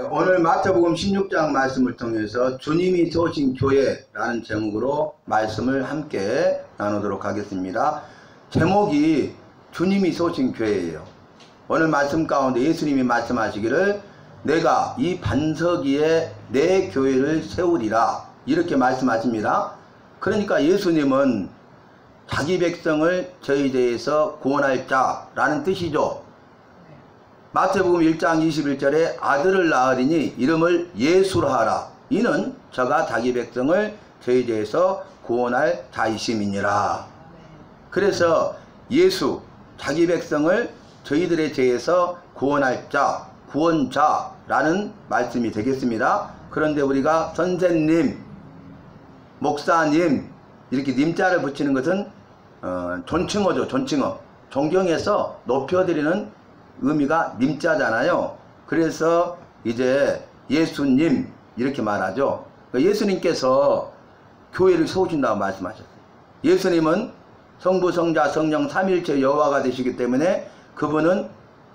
오늘 마태복음 16장 말씀을 통해서 주님이 세우신 교회라는 제목으로 말씀을 함께 나누도록 하겠습니다. 제목이 주님이 세우신 교회예요. 오늘 말씀 가운데 예수님이 말씀하시기를 내가 이 반석 위에 내 교회를 세우리라 이렇게 말씀하십니다. 그러니까 예수님은 자기 백성을 저희 대해서 구원할 자라는 뜻이죠. 마태복음 1장 21절에 아들을 낳으리니 이름을 예수라 하라. 이는 저가 자기 백성을 저희 죄에서 구원할 자이심이니라. 그래서 예수, 자기 백성을 저희들의 죄에서 구원할 자, 구원자라는 말씀이 되겠습니다. 그런데 우리가 선생님, 목사님 이렇게 님자를 붙이는 것은 존칭어죠. 존칭어. 존경해서 높여드리는 의미가 님자잖아요. 그래서 이제 예수님 이렇게 말하죠. 예수님께서 교회를 세우신다고 말씀하셨어요. 예수님은 성부, 성자, 성령 삼일체 여호와가 되시기 때문에 그분은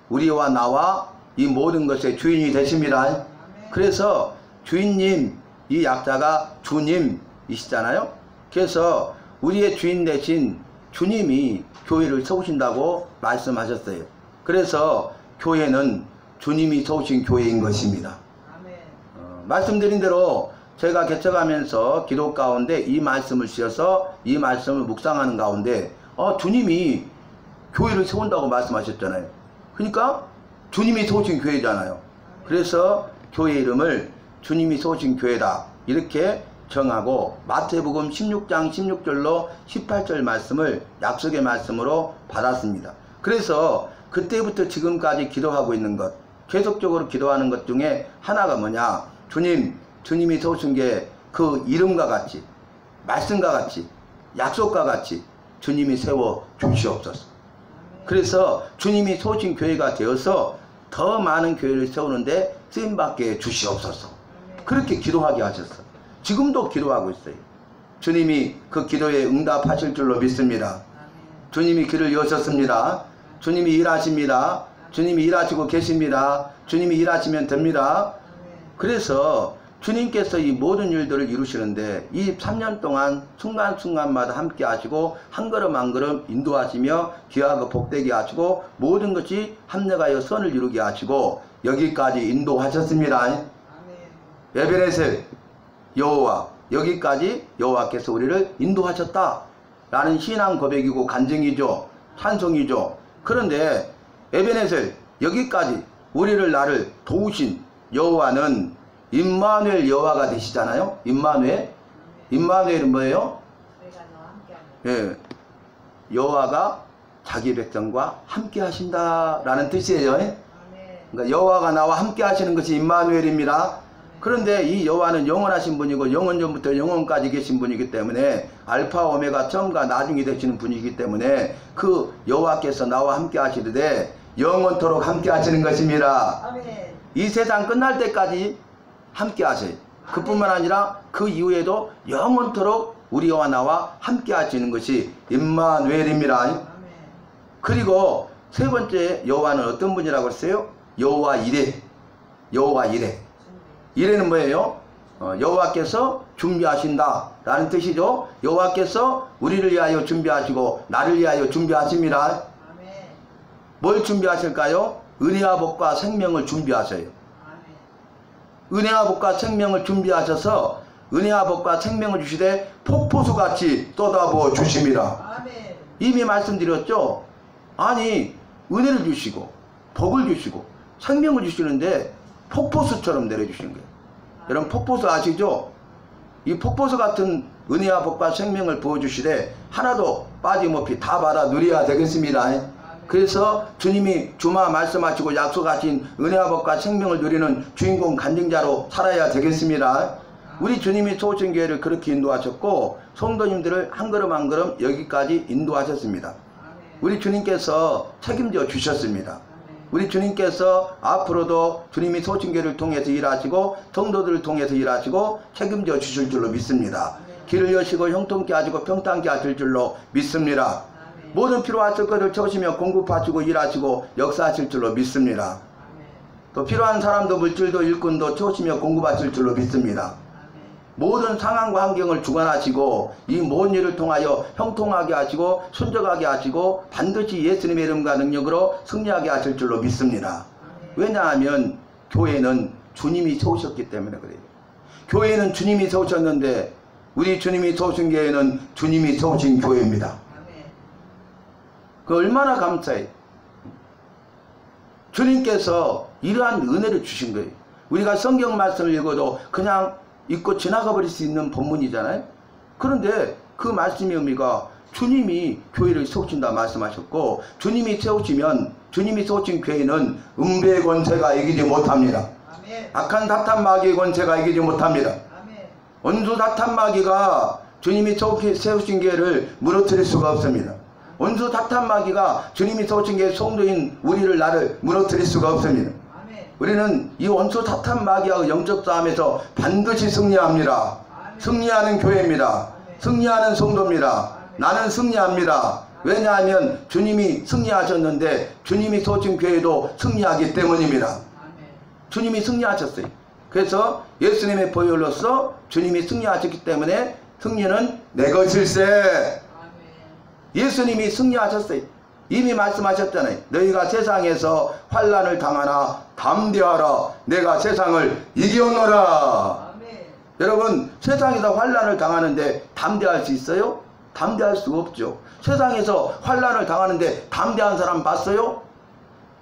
우리와 나와 이 모든 것의 주인이 되십니다. 그래서 주인님, 이 약자가 주님이시잖아요. 그래서 우리의 주인 대신 주님이 교회를 세우신다고 말씀하셨어요. 그래서 교회는 주님이 세우신 교회인 것입니다. 말씀드린 대로 제가 개척하면서 기도 가운데 이 말씀을 씌어서 이 말씀을 묵상하는 가운데 주님이 교회를 세운다고 말씀하셨잖아요. 그러니까 주님이 세우신 교회잖아요. 그래서 교회 이름을 주님이 세우신 교회다 이렇게 정하고 마태복음 16장 16절로 18절 말씀을 약속의 말씀으로 받았습니다. 그래서 그때부터 지금까지 기도하고 있는 것, 계속적으로 기도하는 것 중에 하나가 뭐냐? 주님이 세우신 게 그 이름과 같이, 말씀과 같이, 약속과 같이 주님이 세워 주시옵소서. 그래서 주님이 세우신 교회가 되어서 더 많은 교회를 세우는데 쓰임받게 주시옵소서. 그렇게 기도하게 하셨어. 지금도 기도하고 있어요. 주님이 그 기도에 응답하실 줄로 믿습니다. 주님이 길을 여셨습니다. 주님이 일하십니다. 주님이 일하시고 계십니다. 주님이 일하시면 됩니다. 그래서 주님께서 이 모든 일들을 이루시는데 이 3년 동안 순간순간마다 함께 하시고 한 걸음 한 걸음 인도하시며 귀하고 복되게 하시고 모든 것이 합력하여 선을 이루게 하시고 여기까지 인도하셨습니다. 에베네셀 여호와, 여기까지 여호와께서 우리를 인도하셨다 라는 신앙 고백이고 간증이죠. 찬송이죠. 그런데 에베네셀 여기까지 우리를 나를 도우신 여호와는 임마누엘 여호와가 되시잖아요. 임마누엘은 뭐예요? 예, 여호와가 자기 백성과 함께 하신다라는 뜻이에요. 그러니까 여호와가 나와 함께 하시는 것이 임마누엘입니다. 그런데 이 여호와는 영원하신 분이고 영원전부터 영원까지 계신 분이기 때문에 알파 오메가 처음과 나중이 되시는 분이기 때문에 그 여호와께서 나와 함께 하시되 영원토록 함께 하시는 것입니다. 아멘. 이 세상 끝날 때까지 함께 하세요. 그뿐만 아니라 그 이후에도 영원토록 우리와 나와 함께 하시는 것이 임마누엘입니다. 아멘. 그리고 세 번째 여호와는 어떤 분이라고 했어요? 여호와 이레. 여호와 이레. 이래는 뭐예요? 여호와께서 준비하신다 라는 뜻이죠. 여호와께서 우리를 위하여 준비하시고 나를 위하여 준비하십니다. 아멘. 뭘 준비하실까요? 은혜와 복과 생명을 준비하셔요. 아멘. 은혜와 복과 생명을 준비하셔서 은혜와 복과 생명을 주시되 폭포수같이 쏟아부어 주십니다. 아멘. 이미 말씀드렸죠. 아니 은혜를 주시고 복을 주시고 생명을 주시는데 폭포수처럼 내려주시는 거예요. 여러분 폭포수 아시죠? 이 폭포수 같은 은혜와 복과 생명을 부어주시되 하나도 빠짐없이 다 받아 누려야 되겠습니다. 그래서 주님이 주마 말씀하시고 약속하신 은혜와 복과 생명을 누리는 주인공 간증자로 살아야 되겠습니다. 우리 주님이 세우신 교회를 그렇게 인도하셨고 성도님들을 한 걸음 한 걸음 여기까지 인도하셨습니다. 우리 주님께서 책임져 주셨습니다. 우리 주님께서 앞으로도 주님이 세우신 교회를 통해서 일하시고 성도들을 통해서 일하시고 책임져 주실 줄로 믿습니다. 길을 여시고 형통케 하시고 평탄케 하실 줄로 믿습니다. 모든 필요하실 것을 채우시며 공급하시고 일하시고 역사하실 줄로 믿습니다. 또 필요한 사람도 물질도 일꾼도 채우시며 공급하실 줄로 믿습니다. 모든 상황과 환경을 주관하시고 이 모든 일을 통하여 형통하게 하시고 순적하게 하시고 반드시 예수님의 이름과 능력으로 승리하게 하실 줄로 믿습니다. 왜냐하면 교회는 주님이 세우셨기 때문에 그래요. 교회는 주님이 세우셨는데 우리 주님이 세우신 교회는 주님이 세우신 교회입니다. 그 얼마나 감사해요. 주님께서 이러한 은혜를 주신 거예요. 우리가 성경 말씀을 읽어도 그냥 읽고 지나가 버릴 수 있는 본문이잖아요. 그런데 그 말씀의 의미가 주님이 교회를 세우신다 말씀하셨고, 주님이 세우시면 주님이 세우신 교회는 음배의 권세가 이기지 못합니다. 아멘. 악한 사탄 마귀의 권세가 이기지 못합니다. 아멘. 원수 사탄 마귀가 주님이 세우신 교회를 무너뜨릴 수가 없습니다. 원수 사탄 마귀가 주님이 세우신 교회 성도인 우리를 나를 무너뜨릴 수가 없습니다. 우리는 이 원수 사탄 마귀와 영적 싸움에서 반드시 승리합니다. 승리하는 교회입니다. 승리하는 성도입니다. 나는 승리합니다. 왜냐하면 주님이 승리하셨는데 주님이 세우신 교회도 승리하기 때문입니다. 주님이 승리하셨어요. 그래서 예수님의 보혈로서 주님이 승리하셨기 때문에 승리는 내 것일세. 예수님이 승리하셨어요. 이미 말씀하셨잖아요. 너희가 세상에서 환난을 당하나 담대하라. 내가 세상을 이겨노라. 여러분, 세상에서 환난을 당하는데 담대할 수 있어요? 담대할 수가 없죠. 세상에서 환난을 당하는데 담대한 사람 봤어요?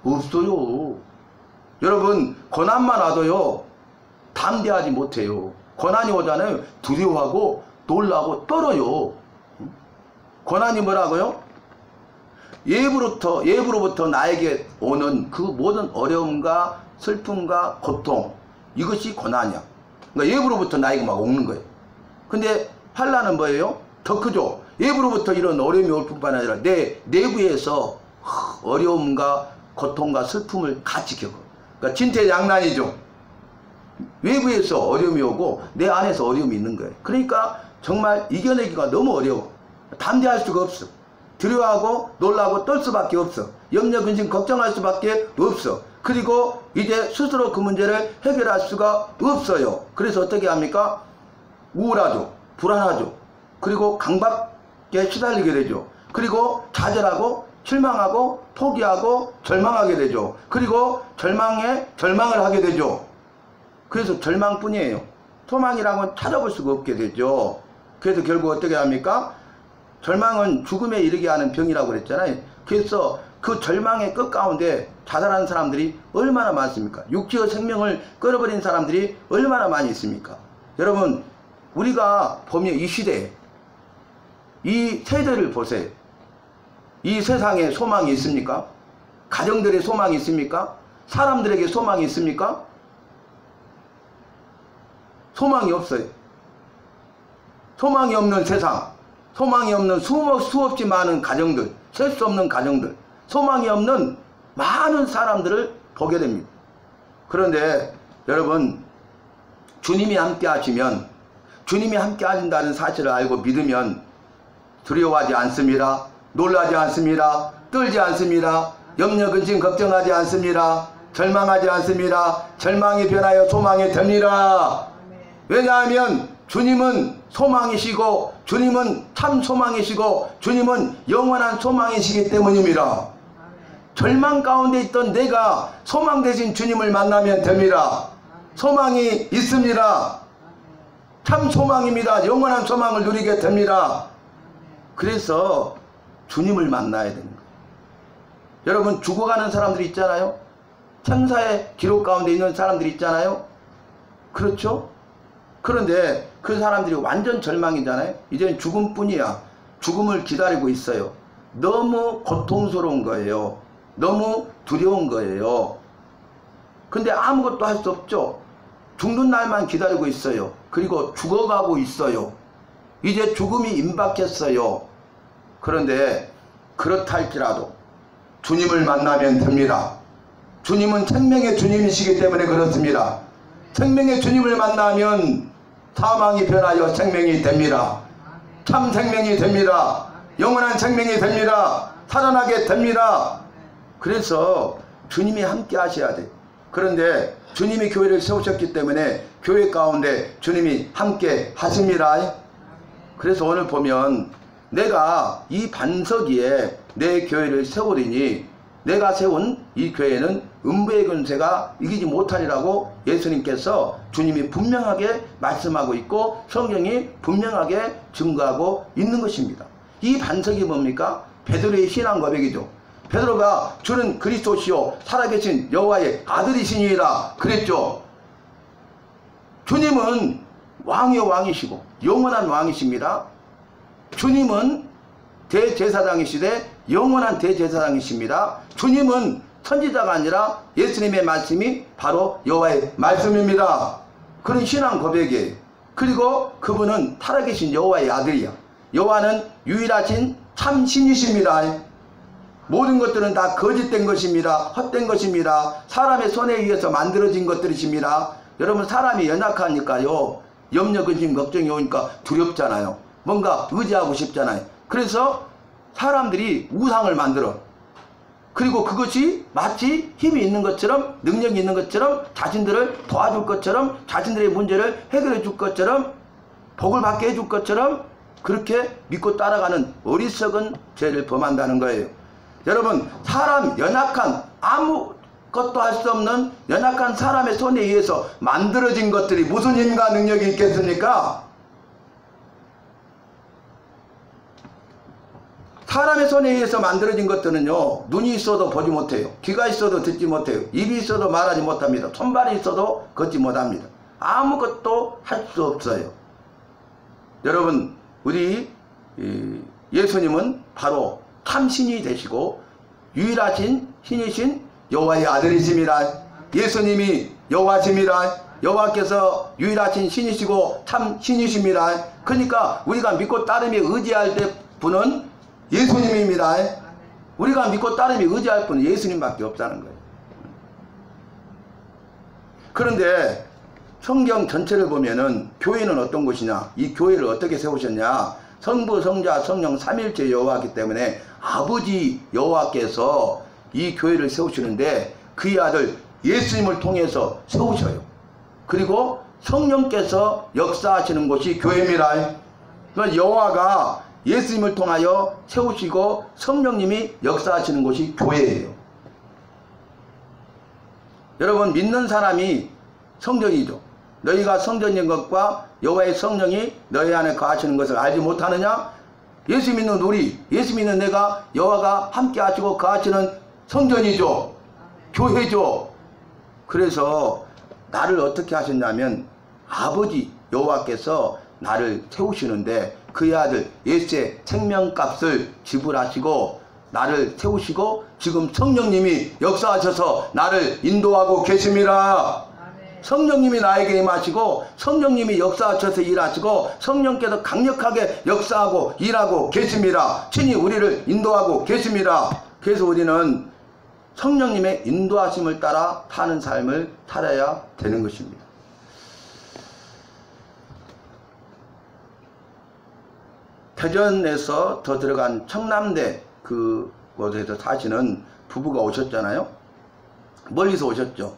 없어요. 여러분, 고난만 와도요 담대하지 못해요. 고난이 오잖아요. 두려워하고 놀라고 떨어요. 고난이 뭐라고요? 예부로부터 나에게 오는 그 모든 어려움과 슬픔과 고통, 이것이 고난이야. 그러니까 예부로부터 나에게 막 오는 거예요. 근데 환난은 뭐예요? 더 크죠. 예부로부터 이런 어려움이 올 뿐만 아니라 내 내부에서 어려움과 고통과 슬픔을 같이 겪어. 그러니까 진퇴양난이죠. 외부에서 어려움이 오고 내 안에서 어려움이 있는 거예요. 그러니까 정말 이겨내기가 너무 어려워. 담대할 수가 없어. 두려워하고 놀라고 떨 수밖에 없어. 염려 근심 걱정할 수밖에 없어. 그리고 이제 스스로 그 문제를 해결할 수가 없어요. 그래서 어떻게 합니까? 우울하죠. 불안하죠. 그리고 강박에 시달리게 되죠. 그리고 좌절하고 실망하고 포기하고 절망하게 되죠. 그리고 절망을 하게 되죠. 그래서 절망뿐이에요. 소망이라고는 찾아볼 수가 없게 되죠. 그래서 결국 어떻게 합니까? 절망은 죽음에 이르게 하는 병이라고 그랬잖아요. 그래서 그 절망의 끝 가운데 자살하는 사람들이 얼마나 많습니까? 육체의 생명을 끊어버린 사람들이 얼마나 많이 있습니까? 여러분, 우리가 보면 이 시대에 이 세대를 보세요. 이 세상에 소망이 있습니까? 가정들의 소망이 있습니까? 사람들에게 소망이 있습니까? 소망이 없어요. 소망이 없는 세상, 소망이 없는 수없이 많은 가정들, 셀 수 없는 가정들, 소망이 없는 많은 사람들을 보게 됩니다. 그런데 여러분, 주님이 함께 하시면, 주님이 함께 하신다는 사실을 알고 믿으면 두려워하지 않습니다. 놀라지 않습니다. 떨지 않습니다. 염려 근심 걱정하지 않습니다. 절망하지 않습니다. 절망이 변하여 소망이 됩니다. 왜냐하면 주님은 소망이시고 주님은 참 소망이시고 주님은 영원한 소망이시기 때문입니다. 절망 가운데 있던 내가 소망 대신 주님을 만나면 됩니다. 소망이 있습니다. 참 소망입니다. 영원한 소망을 누리게 됩니다. 그래서 주님을 만나야 되는 거예요. 여러분, 죽어가는 사람들이 있잖아요. 천사의 기록 가운데 있는 사람들이 있잖아요. 그렇죠? 그런데 그 사람들이 완전 절망이잖아요. 이제는 죽음뿐이야. 죽음을 기다리고 있어요. 너무 고통스러운 거예요. 너무 두려운 거예요. 근데 아무것도 할 수 없죠. 죽는 날만 기다리고 있어요. 그리고 죽어가고 있어요. 이제 죽음이 임박했어요. 그런데 그렇다 할지라도 주님을 만나면 됩니다. 주님은 생명의 주님이시기 때문에 그렇습니다. 생명의 주님을 만나면 사망이 변하여 생명이 됩니다. 참 생명이 됩니다. 영원한 생명이 됩니다. 살아나게 됩니다. 그래서 주님이 함께 하셔야 돼. 그런데 주님이 교회를 세우셨기 때문에 교회 가운데 주님이 함께 하십니다. 그래서 오늘 보면 내가 이 반석 위에 내 교회를 세우리니 내가 세운 이 교회는 음부의 권세가 이기지 못하리라고 예수님께서 주님이 분명하게 말씀하고 있고 성경이 분명하게 증거하고 있는 것입니다. 이 반석이 뭡니까? 베드로의 신앙 고백이죠. 베드로가 주는 그리스도시요 살아계신 여호와의 아들이시니라 그랬죠. 주님은 왕의 왕이시고 영원한 왕이십니다. 주님은 대제사장이시되 영원한 대제사장이십니다. 주님은 선지자가 아니라 예수님의 말씀이 바로 여호와의 말씀입니다. 그런 신앙 고백이에요. 그리고 그분은 살아계신 여호와의 아들이야. 여호와는 유일하신 참 신이십니다. 모든 것들은 다 거짓된 것입니다. 헛된 것입니다. 사람의 손에 의해서 만들어진 것들이십니다. 여러분, 사람이 연약하니까요, 염려, 근심, 걱정이 오니까 두렵잖아요. 뭔가 의지하고 싶잖아요. 그래서 사람들이 우상을 만들어. 그리고 그것이 마치 힘이 있는 것처럼, 능력이 있는 것처럼, 자신들을 도와줄 것처럼, 자신들의 문제를 해결해 줄 것처럼, 복을 받게 해줄 것처럼 그렇게 믿고 따라가는 어리석은 죄를 범한다는 거예요. 여러분, 사람, 연약한, 아무것도 할 수 없는 연약한 사람의 손에 의해서 만들어진 것들이 무슨 힘과 능력이 있겠습니까? 사람의 손에 의해서 만들어진 것들은요, 눈이 있어도 보지 못해요. 귀가 있어도 듣지 못해요. 입이 있어도 말하지 못합니다. 손발이 있어도 걷지 못합니다. 아무것도 할 수 없어요. 여러분, 우리 예수님은 바로 참신이 되시고 유일하신 신이신 여호와의 아들이십니다. 예수님이 여호와십니다. 여호와께서 유일하신 신이시고 참 신이십니다. 그러니까 우리가 믿고 따르며 의지할 때 분은 예수님입니다. 우리가 믿고 따르며 의지할 분은 예수님밖에 없다는 거예요. 그런데 성경 전체를 보면은 교회는 어떤 곳이냐, 이 교회를 어떻게 세우셨냐, 성부, 성자, 성령 삼일체 여호와이기 때문에 아버지 여호와께서 이 교회를 세우시는데 그의 아들 예수님을 통해서 세우셔요. 그리고 성령께서 역사하시는 곳이 교회입니다. 그러니까 여호와가 예수님을 통하여 세우시고 성령님이 역사하시는 곳이 교회예요. 여러분, 믿는 사람이 성전이죠. 너희가 성전인 것과 여호와의 성령이 너희 안에 거하시는 것을 알지 못하느냐? 예수 믿는 우리, 예수 믿는 내가 여호와가 함께 하시고 거하시는 성전이죠. 교회죠. 그래서 나를 어떻게 하셨냐면 아버지 여호와께서 나를 세우시는데 그의 아들 예수의 생명값을 지불하시고 나를 세우시고 지금 성령님이 역사하셔서 나를 인도하고 계십니다. 성령님이 나에게 임하시고 성령님이 역사하셔서 일하시고 성령께서 강력하게 역사하고 일하고 계십니다. 친히 우리를 인도하고 계십니다. 그래서 우리는 성령님의 인도하심을 따라 사는 삶을 살아야 되는 것입니다. 대전에서 더 들어간 청남대 그곳에서 사시는 부부가 오셨잖아요. 멀리서 오셨죠.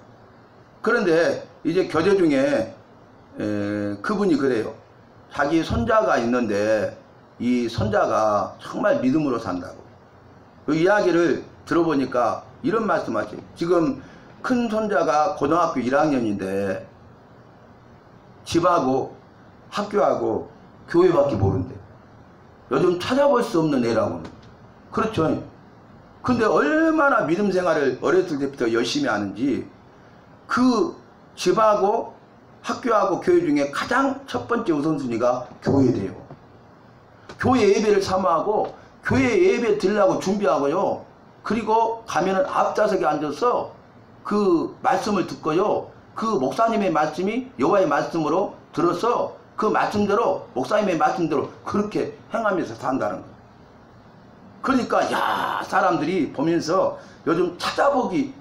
그런데 이제 교제 중에 그분이 그래요. 자기 손자가 있는데 이 손자가 정말 믿음으로 산다고. 그 이야기를 들어보니까 이런 말씀하세요. 지금 큰 손자가 고등학교 1학년인데 집하고 학교하고 교회밖에 모른대. 요즘 찾아볼 수 없는 애라고. 그렇죠. 근데 얼마나 믿음 생활을 어렸을 때부터 열심히 하는지 그 집하고 학교하고 교회 중에 가장 첫 번째 우선순위가 교회래요. 교회 예배를 사모하고 교회 예배 드리려고 준비하고요. 그리고 가면은 앞좌석에 앉아서 그 말씀을 듣고요. 그 목사님의 말씀이 여호와의 말씀으로 들어서 그 말씀대로 목사님의 말씀대로 그렇게 행하면서 산다는 거예요. 그러니까 야, 사람들이 보면서 요즘 찾아보기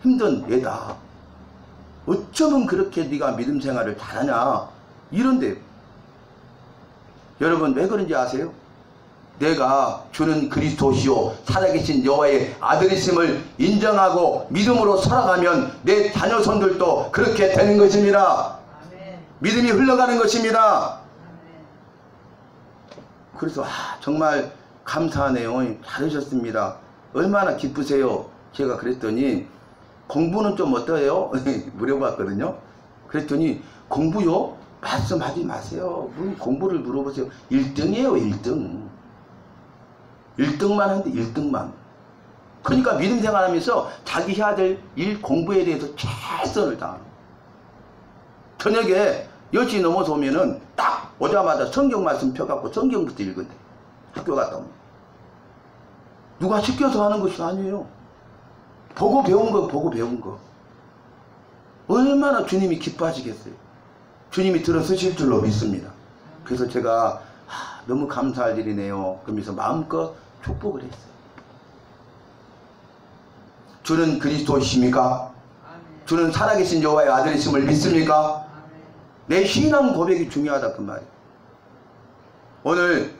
힘든 애다. 어쩌면 그렇게 네가 믿음 생활을 잘하냐 이런데 여러분 왜 그런지 아세요? 내가 주는 그리스도시요 살아계신 여호와의 아들이심을 인정하고 믿음으로 살아가면 내 자녀손들도 그렇게 되는 것입니다. 믿음이 흘러가는 것입니다. 그래서 정말 감사하네요. 잘하셨습니다. 얼마나 기쁘세요? 제가 그랬더니 공부는 좀 어떠해요? 물어봤거든요. 그랬더니 공부요? 말씀하지 마세요. 공부를 물어보세요. 1등이에요. 1등. 1등만 하는데 1등만. 그러니까 믿음 생활하면서 자기 해야 될 일 공부에 대해서 최선을 다하는. 저녁에 10시 넘어서 오면은 딱 오자마자 성경 말씀 펴갖고 성경부터 읽은대. 학교 갔다 오면. 누가 시켜서 하는 것이 아니에요. 보고 배운 거, 보고 배운 거. 얼마나 주님이 기뻐하시겠어요. 주님이 들어서실 줄로 믿습니다. 그래서 제가 너무 감사할 일이네요. 그러면서 마음껏 축복을 했어요. 주는 그리스도이십니까? 주는 살아계신 여호와의 아들이심을 믿습니까? 내 신앙 고백이 중요하다 그 말이에요. 오늘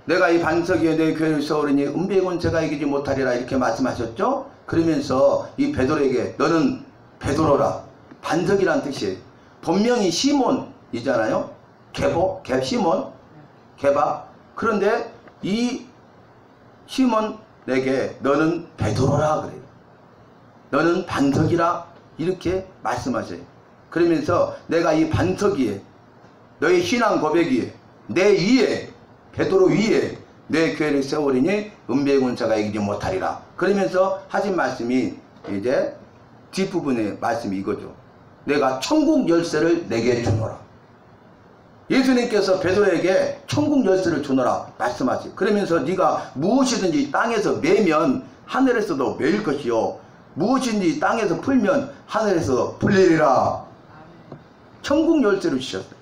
내가 이 반석에 내 교회를 세우리니 은백은 제가 이기지 못하리라 이렇게 말씀하셨죠? 그러면서 이 베드로에게 너는 베드로라. 반석이란 뜻이에요. 본명이 시몬이잖아요. 시몬, 개바. 그런데 이 시몬에게 너는 베드로라 그래요. 너는 반석이라 이렇게 말씀하세요. 그러면서 내가 이 반석 위에 너의 신앙 고백이 내 위에 베드로 위에 내 교회를 세우리니 은배의 자가 이기지 못하리라. 그러면서 하신 말씀이 이제 뒷부분의 말씀이 이거죠. 내가 천국 열쇠를 내게 주노라. 예수님께서 베드로에게 천국 열쇠를 주노라 말씀하시. 그러면서 네가 무엇이든지 땅에서 매면 하늘에서도 매일 것이요 무엇인지 땅에서 풀면 하늘에서 풀리리라. 천국 열쇠를 주셨어요.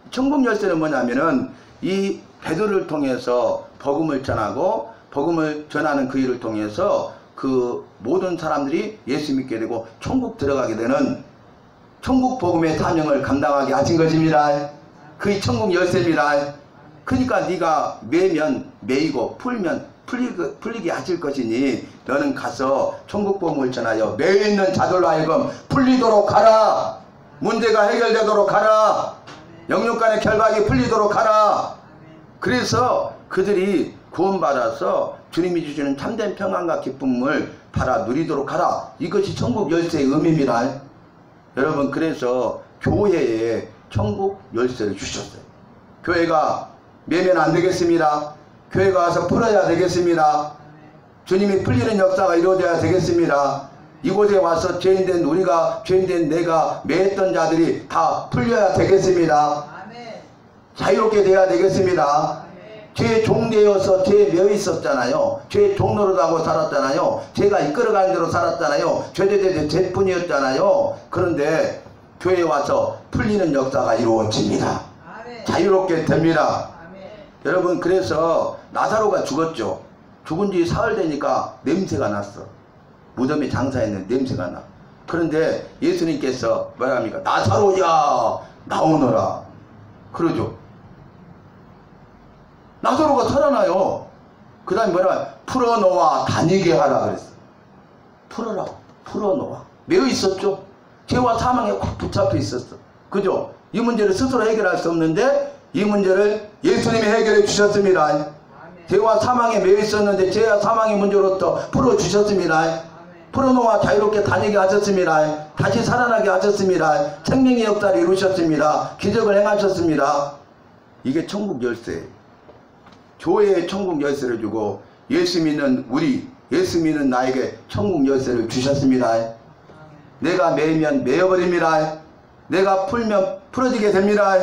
천국 열쇠는 뭐냐면은 이 베드로를 통해서 복음을 전하고 복음을 전하는 그 일을 통해서 그 모든 사람들이 예수 믿게 되고 천국 들어가게 되는 천국 복음의 사명을 감당하게 하신 것입니다. 그의 천국 열쇠입니다. 그러니까 네가 매면 매이고 풀면 풀리게 하실 것이니 너는 가서 천국 복음을 전하여 매여 있는 자들로 하여금 풀리도록 하라. 문제가 해결되도록 하라. 영육간의 결박이 풀리도록 하라. 그래서 그들이 구원받아서 주님이 주시는 참된 평안과 기쁨을 받아 누리도록 하라. 이것이 천국 열쇠의 의미입니다. 여러분, 그래서 교회에 천국 열쇠를 주셨어요. 교회가 매면 안 되겠습니다. 교회가 와서 풀어야 되겠습니다. 주님이 풀리는 역사가 이루어져야 되겠습니다. 이곳에 와서 죄인된 우리가, 죄인된 내가 매했던 자들이 다 풀려야 되겠습니다. 자유롭게 돼야 되겠습니다. 죄의 종되어서 죄에 매여 있었잖아요. 죄의 종노릇 하고 살았잖아요. 죄가 이끌어가는 대로 살았잖아요. 죄뿐이었잖아요. 그런데 교회에 와서 풀리는 역사가 이루어집니다. 자유롭게 됩니다. 여러분, 그래서 나사로가 죽었죠. 죽은 지 사흘 되니까 냄새가 났어. 무덤에 장사했는데 냄새가 나. 그런데 예수님께서 뭐라 합니까? 나사로야 나오너라 그러죠. 나사로가 살아나요. 그 다음에 뭐라 풀어놓아 다니게 하라 그랬어. 풀어라, 풀어놓아. 매여 있었죠. 죄와 사망에 꽉 붙잡혀 있었어. 그죠? 이 문제를 스스로 해결할 수 없는데 이 문제를 예수님이 해결해 주셨습니다. 죄와 사망에 매여 있었는데 죄와 사망의 문제로부터 풀어주셨습니다. 풀어놓아 자유롭게 다니게 하셨습니다. 다시 살아나게 하셨습니다. 생명의 역사를 이루셨습니다. 기적을 행하셨습니다. 이게 천국 열쇠. 교회에 천국 열쇠를 주고 예수 믿는 우리, 예수 믿는 나에게 천국 열쇠를 주셨습니다. 내가 매면 매여버립니다. 내가 풀면 풀어지게 됩니다.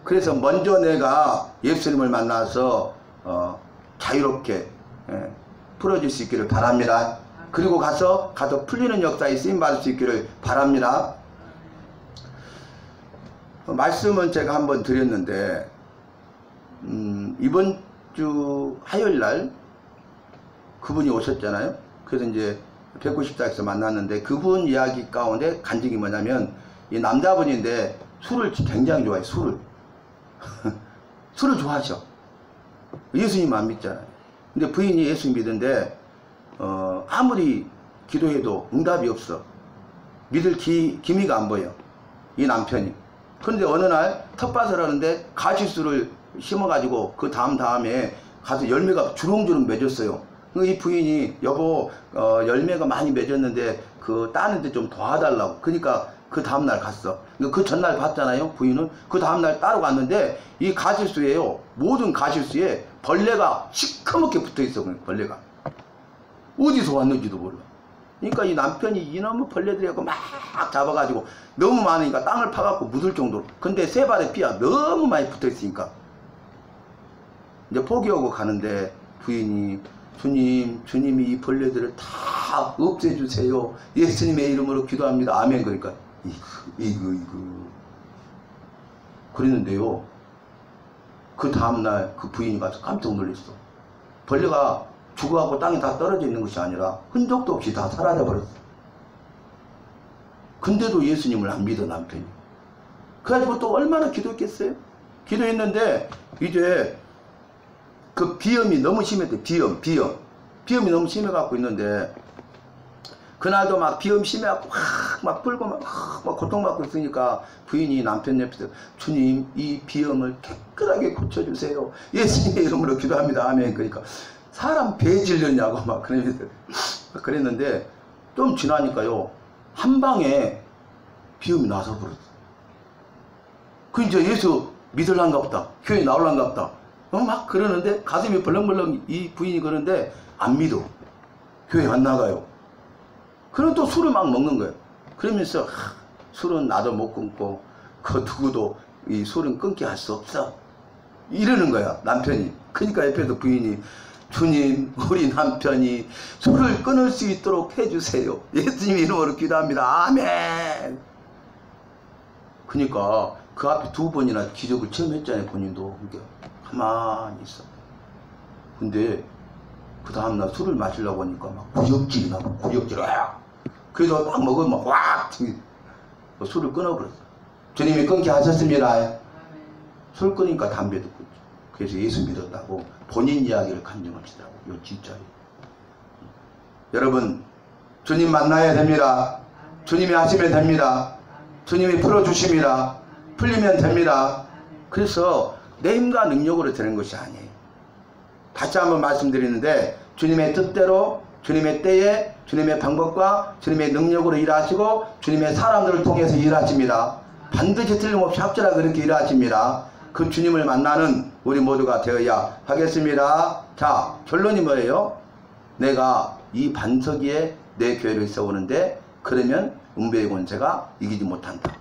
그래서 먼저 내가 예수님을 만나서 자유롭게 풀어질 수 있기를 바랍니다. 그리고 가서 풀리는 역사에 쓰임받을 수 있기를 바랍니다. 말씀은 제가 한번 드렸는데 이번 주 화요일날 그분이 오셨잖아요. 그래서 이제 194에서 만났는데 그분 이야기 가운데 간증이 뭐냐면 이 남자분인데 술을 굉장히 좋아해요. 술을 술을 좋아하셔. 예수님 안 믿잖아요. 근데 부인이 예수 믿는데 아무리 기도해도 응답이 없어. 믿을 기미가 안 보여, 이 남편이. 그런데 어느 날 텃밭을 하는데 가지수를 심어가지고 그 다음에 가서 열매가 주렁주렁 맺었어요. 이 부인이 여보 열매가 많이 맺었는데 그 따는데 좀 도와달라고. 그러니까 그 다음날 갔어. 그 전날 봤잖아요. 부인은 그 다음날 따로 갔는데 이 가지수에요, 모든 가지수에 벌레가 시커멓게 붙어있어. 벌레가 어디서 왔는지도 몰라. 그러니까 이 남편이 이놈의 벌레들이고 막 잡아가지고 너무 많으니까 땅을 파갖고 묻을 정도로. 근데 세 발의 피가 너무 많이 붙어있으니까 이제 포기하고 가는데 부인이 주님이 이 벌레들을 다 없애주세요. 예수님의 이름으로 기도합니다. 아멘. 그러니까 이거 그랬는데요, 그 다음날 그 부인이 가서 깜짝 놀랐어. 벌레가 죽어가고 땅에 다 떨어져 있는 것이 아니라 흔적도 없이 다 사라져 버렸어. 근데도 예수님을 안 믿어 남편이. 그래가지고 또 얼마나 기도했겠어요? 기도했는데 이제 그 비염이 너무 심했대. 비염이 너무 심해갖고 있는데 그날도 막 비염 심해갖고 막 불고 막 고통받고 있으니까 부인이 남편 옆에서 주님 이 비염을 깨끗하게 고쳐주세요. 예수님의 이름으로 기도합니다. 아멘. 그러니까 사람 배 질렸냐고 막 그러면서 그랬는데 좀 지나니까요, 한 방에 비염이 나서 버렸어. 그 이제 예수 믿을란가 보다, 교회 나올란가 보다 막 그러는데 가슴이 벌렁벌렁 이 부인이 그러는데 안 믿어. 교회 안 나가요. 그럼 또 술을 막 먹는 거예요. 그러면서 술은 나도 못 끊고 그 누구도 이 술은 끊게 할 수 없어 이러는 거야 남편이. 그러니까 옆에서 부인이 주님 우리 남편이 술을 끊을 수 있도록 해주세요. 예수님 이름으로 기도합니다. 아멘. 그러니까 그 앞에 2번이나 기적을 체험했잖아요. 본인도. 그러니까 가만히 있어. 근데 그 다음날 술을 마시려고 하니까 막 구역질이 나고 구역질이야. 그래서 딱 먹으면 확 술을 끊어버렸어. 주님이 끊게 하셨습니다. 술 끊으니까 담배도 끊죠. 그래서 예수 믿었다고 본인 이야기를 간증하시더라고. 요 진짜요. 여러분 주님 만나야 됩니다. 주님이 하시면 됩니다. 주님이 풀어주십니다. 풀리면 됩니다. 그래서 내 힘과 능력으로 되는 것이 아니에요. 다시 한번 말씀드리는데 주님의 뜻대로 주님의 때에 주님의 방법과 주님의 능력으로 일하시고 주님의 사람들을 통해서 일하십니다. 반드시 틀림없이 합절하게 그렇게 일하십니다. 그 주님을 만나는 우리 모두가 되어야 하겠습니다. 자, 결론이 뭐예요? 내가 이 반석 위에 내 교회를 세우는데 그러면 음배의 권세가 이기지 못한다.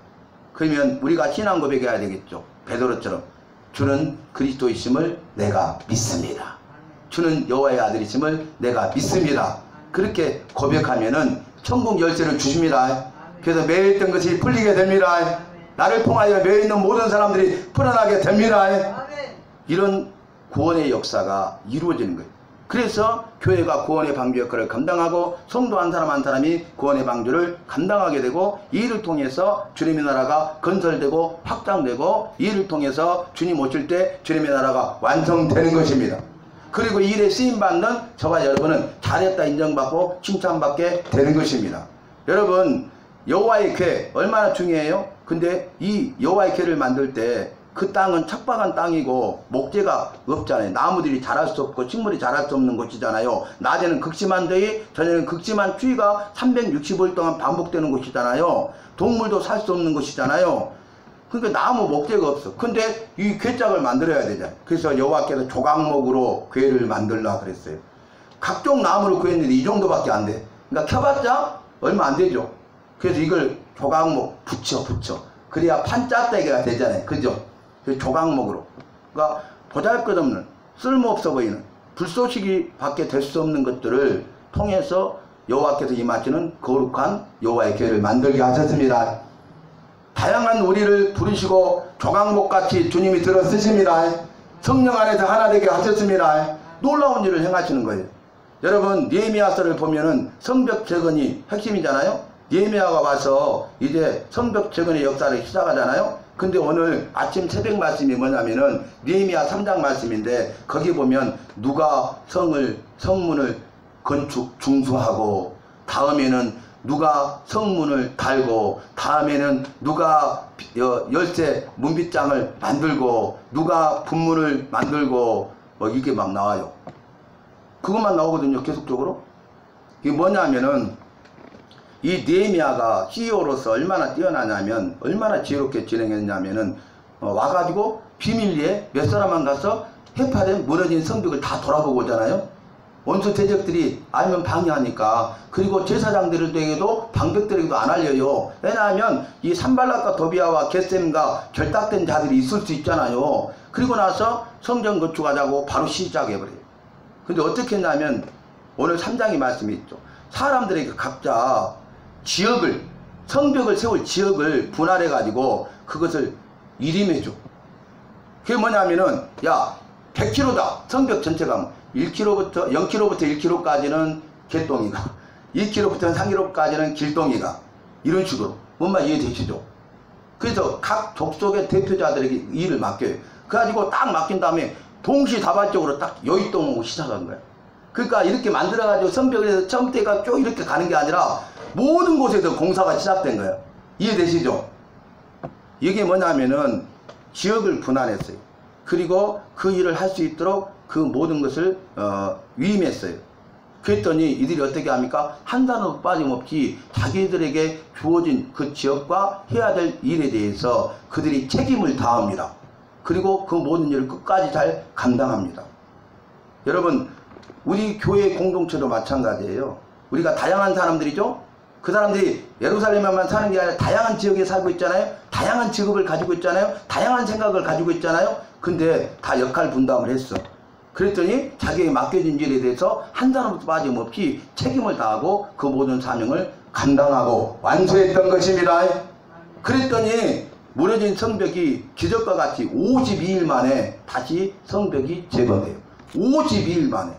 그러면 우리가 신앙 고백해야 되겠죠. 베드로처럼 주는 그리스도이심을 내가 믿습니다. 주는 여호와의 아들이심을 내가 믿습니다. 그렇게 고백하면은 천국 열쇠를 주십니다. 그래서 매여 있던 것이 풀리게 됩니다. 나를 통하여 매여 있는 모든 사람들이 풀어나게 됩니다. 이런 구원의 역사가 이루어지는 거예요. 그래서 교회가 구원의 방주 역할을 감당하고 성도 한 사람 한 사람이 구원의 방주를 감당하게 되고, 이 일을 통해서 주님의 나라가 건설되고 확장되고, 이 일을 통해서 주님 오실 때 주님의 나라가 완성되는 것입니다. 그리고 이 일에 쓰임받는 저와 여러분은 잘했다 인정받고 칭찬받게 되는 것입니다. 여러분, 여호와의 궤 얼마나 중요해요? 근데 이 여호와의 궤를 만들 때 그 땅은 척박한 땅이고 목재가 없잖아요. 나무들이 자랄 수 없고 식물이 자랄 수 없는 곳이잖아요. 낮에는 극심한 더위, 저녁에는 극심한 추위가 365일 동안 반복되는 곳이잖아요. 동물도 살 수 없는 곳이잖아요. 그러니까 나무 목재가 없어. 근데 이 궤짝을 만들어야 되잖아요. 그래서 여호와께서 조각목으로 궤를 만들라 그랬어요. 각종 나무로 구했는데 이 정도밖에 안 돼. 그러니까 켜봤자 얼마 안 되죠. 그래서 이걸 조각목 붙여. 그래야 판짜대기가 되잖아요. 그죠? 조각목으로. 그러니까 보잘것없는, 쓸모없어 보이는, 불쏘시기 밖에 될 수 없는 것들을 통해서 여호와께서 임하시는 거룩한 여호와의 궤를 만들게 하셨습니다. 다양한 우리를 부르시고 조각목같이 주님이 들어 쓰십니다. 성령 안에서 하나 되게 하셨습니다. 놀라운 일을 행하시는 거예요. 여러분, 느헤미야서를 보면은 성벽 재건이 핵심이잖아요. 느헤미야가 와서 이제 성벽 재건의 역사를 시작하잖아요. 근데 오늘 아침 새벽 말씀이 뭐냐면은 느헤미야 3장 말씀인데 거기 보면 누가 성문을 건축 중수하고, 다음에는 누가 성문을 달고, 다음에는 누가 열쇠 문빗장을 만들고, 누가 분문을 만들고, 뭐 이게 막 나와요. 그것만 나오거든요, 계속적으로. 이게 뭐냐면은 이 느헤미야가 CEO로서 얼마나 뛰어나냐면, 얼마나 지혜롭게 진행했냐면은 와가지고 비밀리에 몇 사람만 가서 해파된 무너진 성벽을 다 돌아보고 오잖아요. 원수 대적들이 알면 방해하니까. 그리고 제사장들에게도 방백들에게도 안 알려요. 왜냐하면 이 산발락과 도비아와 겟셈과 결탁된 자들이 있을 수 있잖아요. 그리고 나서 성전 건축하자고 바로 시작해버려요. 근데 어떻게 했냐면 오늘 3장의 말씀이 있죠. 사람들에게 각자 지역을, 성벽을 세울 지역을 분할해 가지고 그것을 이름해줘. 그게 뭐냐면은 야 100km다. 성벽 전체가 1km부터 0km부터 1km까지는 개똥이가, 2km부터 3km까지는 길똥이가, 이런 식으로. 뭔 말 이해되시죠? 그래서 각 족속의 대표자들에게 일을 맡겨요. 그래가지고 딱 맡긴 다음에 동시다발적으로 딱 여의동으로 시작한 거야. 그러니까 이렇게 만들어가지고 성벽에서 처음때가 쭉 이렇게 가는 게 아니라 모든 곳에서 공사가 시작된 거야. 이해되시죠? 이게 뭐냐면은 지역을 분할했어요. 그리고 그 일을 할 수 있도록 그 모든 것을 위임했어요. 그랬더니 이들이 어떻게 합니까? 한 단어도 빠짐없이 자기들에게 주어진 그 지역과 해야 될 일에 대해서 그들이 책임을 다합니다. 그리고 그 모든 일을 끝까지 잘 감당합니다. 여러분, 우리 교회 공동체도 마찬가지예요. 우리가 다양한 사람들이죠. 그 사람들이 예루살렘에만 사는 게 아니라 다양한 지역에 살고 있잖아요. 다양한 직업을 가지고 있잖아요. 다양한 생각을 가지고 있잖아요. 근데 다 역할 분담을 했어. 그랬더니 자기에게 맡겨진 일에 대해서 한 사람도 빠짐없이 책임을 다하고 그 모든 사명을 감당하고 완수했던 것입니다. 그랬더니 무너진 성벽이 기적과 같이 52일 만에 다시 성벽이 재건돼요. 52일 만에.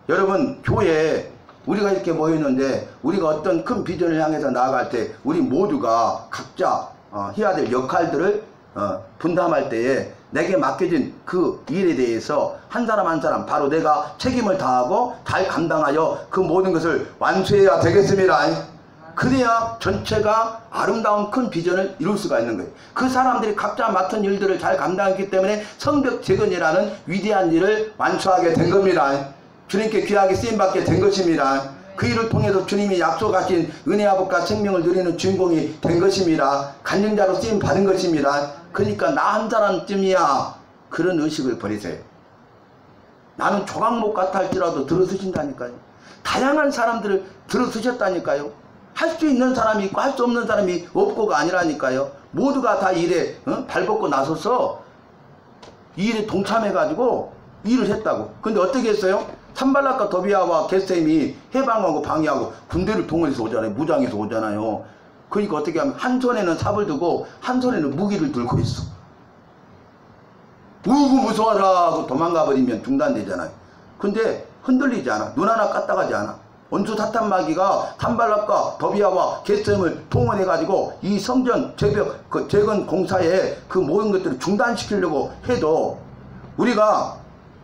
여러분, 교회에 우리가 이렇게 모였는데 우리가 어떤 큰 비전을 향해서 나아갈 때 우리 모두가 각자 해야 될 역할들을 분담할 때에 내게 맡겨진 그 일에 대해서 한 사람 한 사람 바로 내가 책임을 다하고 잘 감당하여 그 모든 것을 완수해야 되겠습니다. 그래야 전체가 아름다운 큰 비전을 이룰 수가 있는 거예요. 그 사람들이 각자 맡은 일들을 잘 감당했기 때문에 성벽 재건이라는 위대한 일을 완수하게 된 겁니다. 주님께 귀하게 쓰임받게 된 것입니다. 그 일을 통해서 주님이 약속하신 은혜 아복과 생명을 누리는 주인공이 된 것입니다. 간증자로 쓰임 받은 것입니다. 그러니까 나 한 사람쯤이야, 그런 의식을 버리세요. 나는 조각목 같아 할지라도 들어서신다니까요. 다양한 사람들을 들어서셨다니까요. 할 수 있는 사람이 있고 할 수 없는 사람이 없고가 아니라니까요. 모두가 다 일에 발벗고 나서서 이 일에 동참해가지고 일을 했다고. 근데 어떻게 했어요? 산발락과 도비아와 겟셈이 해방하고 방해하고 군대를 동원해서 오잖아요. 무장해서 오잖아요. 그러니까 어떻게 하면 한 손에는 삽을 두고 한 손에는 무기를 들고 있어. 우구 무서워라 하고 도망가 버리면 중단되잖아요. 근데 흔들리지 않아. 눈 하나 까딱하지 않아. 원수 사탄 마귀가 산발락과 도비아와 겟셈을 동원해 가지고 이 성전 재건 공사에 그 모든 것들을 중단시키려고 해도 우리가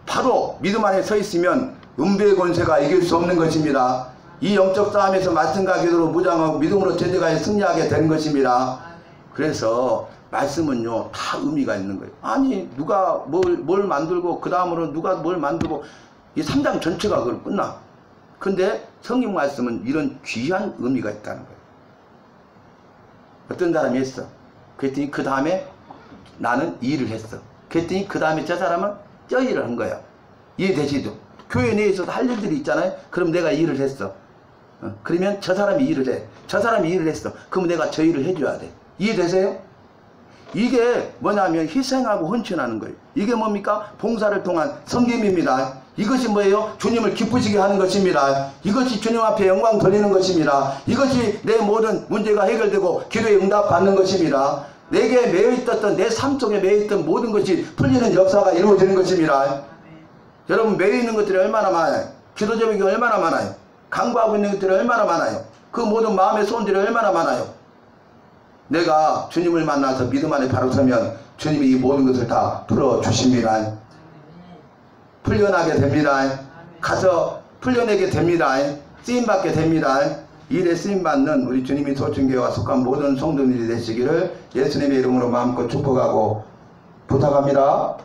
바로 믿음 안에 서 있으면 음부의 권세가 이길 수 없는 것입니다. 이 영적 싸움에서 말씀과 기도로 무장하고 믿음으로 제재가에 승리하게 되는 것입니다. 그래서 말씀은요 다 의미가 있는 거예요. 아니 누가 뭘 만들고 그 다음으로 누가 뭘 만들고 이 3장 전체가 그걸 끝나. 근데 성경 말씀은 이런 귀한 의미가 있다는 거예요. 어떤 사람이 했어. 그랬더니 그 다음에 나는 이 일을 했어. 그랬더니 그 다음에 저 사람은 저 일을 한 거야. 이해되시죠? 교회 내에서도 할 일들이 있잖아요. 그럼 내가 일을 했어. 그러면 저 사람이 일을 해. 저 사람이 일을 했어. 그럼 내가 저 일을 해줘야 돼. 이해되세요? 이게 뭐냐면 희생하고 헌신하는 거예요. 이게 뭡니까? 봉사를 통한 섬김입니다. 이것이 뭐예요? 주님을 기쁘시게 하는 것입니다. 이것이 주님 앞에 영광 돌리는 것입니다. 이것이 내 모든 문제가 해결되고 기도에 응답받는 것입니다. 내게 매여있던 내 삶 속에 매여있던 모든 것이 풀리는 역사가 이루어지는 것입니다. 여러분 매여있는 것들이 얼마나 많아요? 기도 제목이 얼마나 많아요? 강구하고 있는 것들이 얼마나 많아요? 그 모든 마음의 소원들이 얼마나 많아요. 내가 주님을 만나서 믿음 안에 바로 서면 주님이 이 모든 것을 다 풀어주십니다. 풀려나게 됩니다. 가서 풀려내게 됩니다. 쓰임받게 됩니다. 일에 쓰임받는 우리 주님이 소중교회와 속한 모든 성도들이 되시기를 예수님의 이름으로 마음껏 축복하고 부탁합니다.